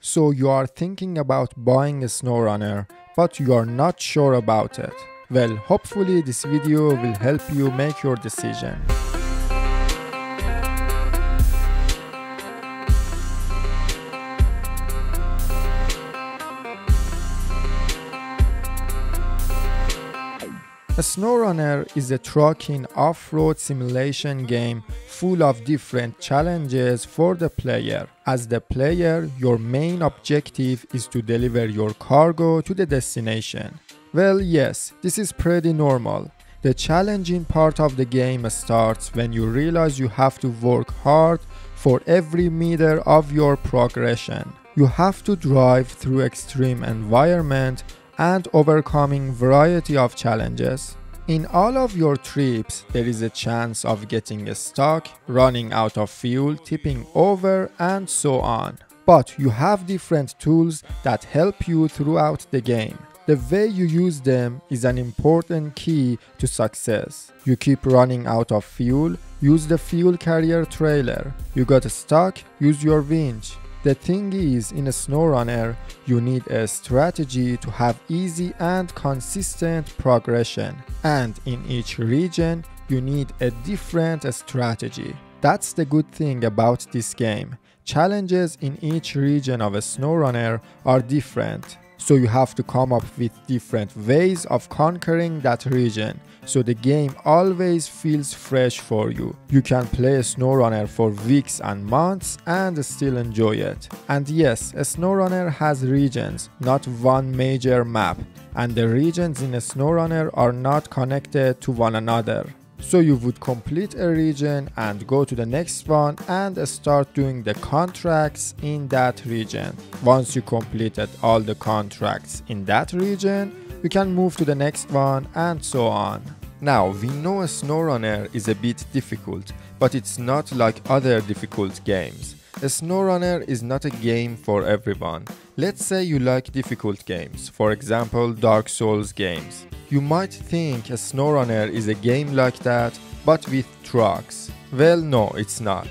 So you are thinking about buying a Snowrunner, but you are not sure about it. Well, hopefully this video will help you make your decision. A Snowrunner is a trucking off-road simulation game full of different challenges for the player. As the player, your main objective is to deliver your cargo to the destination. Well, yes, this is pretty normal. The challenging part of the game starts when you realize you have to work hard for every meter of your progression. You have to drive through extreme environment and overcoming variety of challenges. In all of your trips, there is a chance of getting stuck, running out of fuel, tipping over, and so on. But you have different tools that help you throughout the game. The way you use them is an important key to success. You keep running out of fuel, use the fuel carrier trailer. You got stuck, use your winch. The thing is, in a Snowrunner, you need a strategy to have easy and consistent progression. And in each region, you need a different strategy. That's the good thing about this game. Challenges in each region of a Snowrunner are different. So you have to come up with different ways of conquering that region. So the game always feels fresh for you. You can play a Snowrunner for weeks and months and still enjoy it. And yes, a Snowrunner has regions, not one major map. And the regions in a Snowrunner are not connected to one another. So you would complete a region and go to the next one and start doing the contracts in that region. Once you completed all the contracts in that region, you can move to the next one and so on. Now, we know a Snowrunner is a bit difficult, but it's not like other difficult games. A Snowrunner is not a game for everyone. Let's say you like difficult games, for example Dark Souls games. You might think a Snowrunner is a game like that, but with trucks. Well, no, it's not.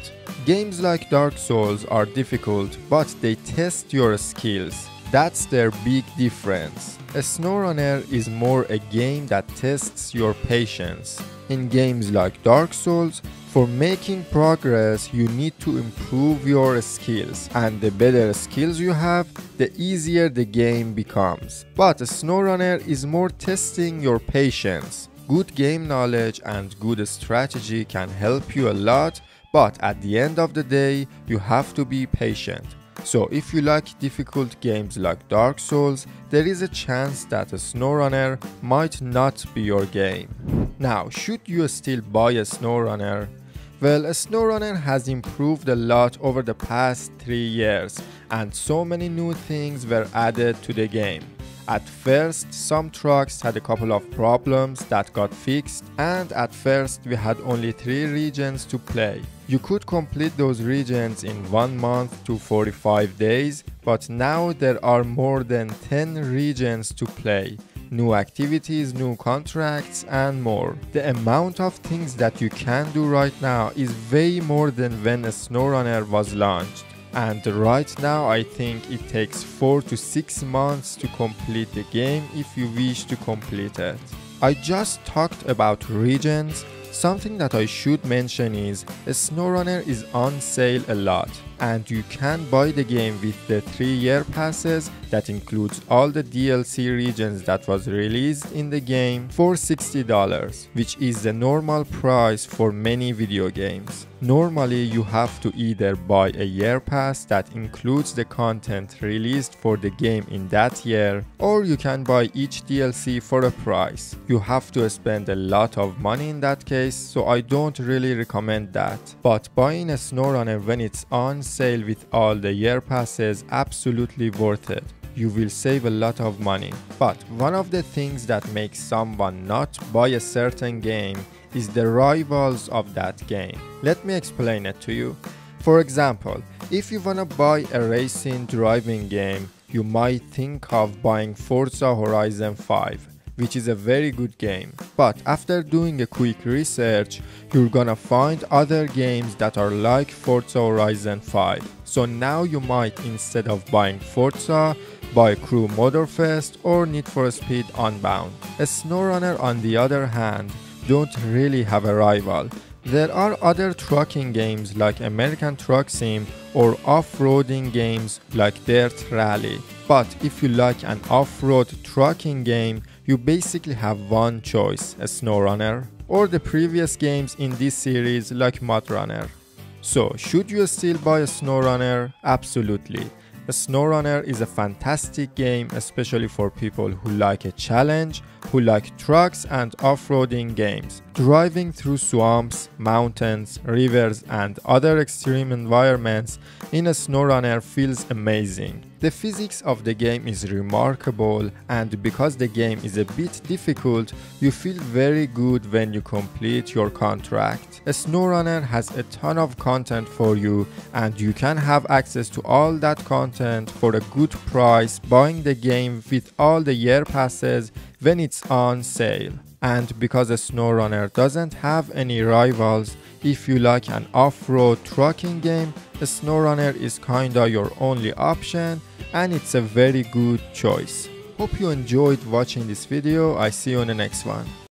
Games like Dark Souls are difficult, but they test your skills. That's their big difference. A Snowrunner is more a game that tests your patience. In games like Dark Souls, for making progress, you need to improve your skills, and the better skills you have, the easier the game becomes. But a Snowrunner is more testing your patience. Good game knowledge and good strategy can help you a lot, but at the end of the day, you have to be patient. So if you like difficult games like Dark Souls, there is a chance that a Snowrunner might not be your game. Now, should you still buy a Snowrunner? Well, a Snowrunner has improved a lot over the past 3 years, and so many new things were added to the game. At first, some trucks had a couple of problems that got fixed, and at first we had only 3 regions to play. You could complete those regions in 1 month to 45 days, but now there are more than 10 regions to play. New activities, new contracts, and more. The amount of things that you can do right now is way more than when a Snowrunner was launched. And right now I think it takes 4 to 6 months to complete the game if you wish to complete it. I just talked about regions. Something that I should mention is a Snowrunner is on sale a lot, and you can buy the game with the 3-year passes that includes all the DLC regions that was released in the game for $60, which is the normal price for many video games. Normally you have to either buy a year pass that includes the content released for the game in that year, or you can buy each DLC for a price. You have to spend a lot of money in that case, so I don't really recommend that. But buying a Snowrunner when it's on sale with all the year passes, absolutely worth it. You will save a lot of money. But one of the things that makes someone not buy a certain game is the rivals of that game. Let me explain it to you. For example, if you wanna buy a racing driving game, you might think of buying Forza Horizon 5. which is a very good game. But after doing a quick research, you're gonna find other games that are like Forza Horizon 5. So now you might, instead of buying Forza, buy Crew Motorfest or Need for Speed Unbound. Snowrunner, on the other hand, don't really have a rival. There are other trucking games like American Truck Sim or off-roading games like Dirt Rally. But if you like an off-road trucking game, you basically have one choice, Snowrunner, or the previous games in this series like Mudrunner. So, should you still buy a Snowrunner? Absolutely. Snowrunner is a fantastic game, especially for people who like a challenge, who like trucks and off-roading games. Driving through swamps, mountains, rivers and other extreme environments in a Snowrunner feels amazing. The physics of the game is remarkable, and because the game is a bit difficult, you feel very good when you complete your contract. A Snowrunner has a ton of content for you, and you can have access to all that content for a good price buying the game with all the year passes when it's on sale. And because a Snowrunner doesn't have any rivals, if you like an off-road trucking game, a Snowrunner is kinda your only option, and it's a very good choice. Hope you enjoyed watching this video. I see you in the next one.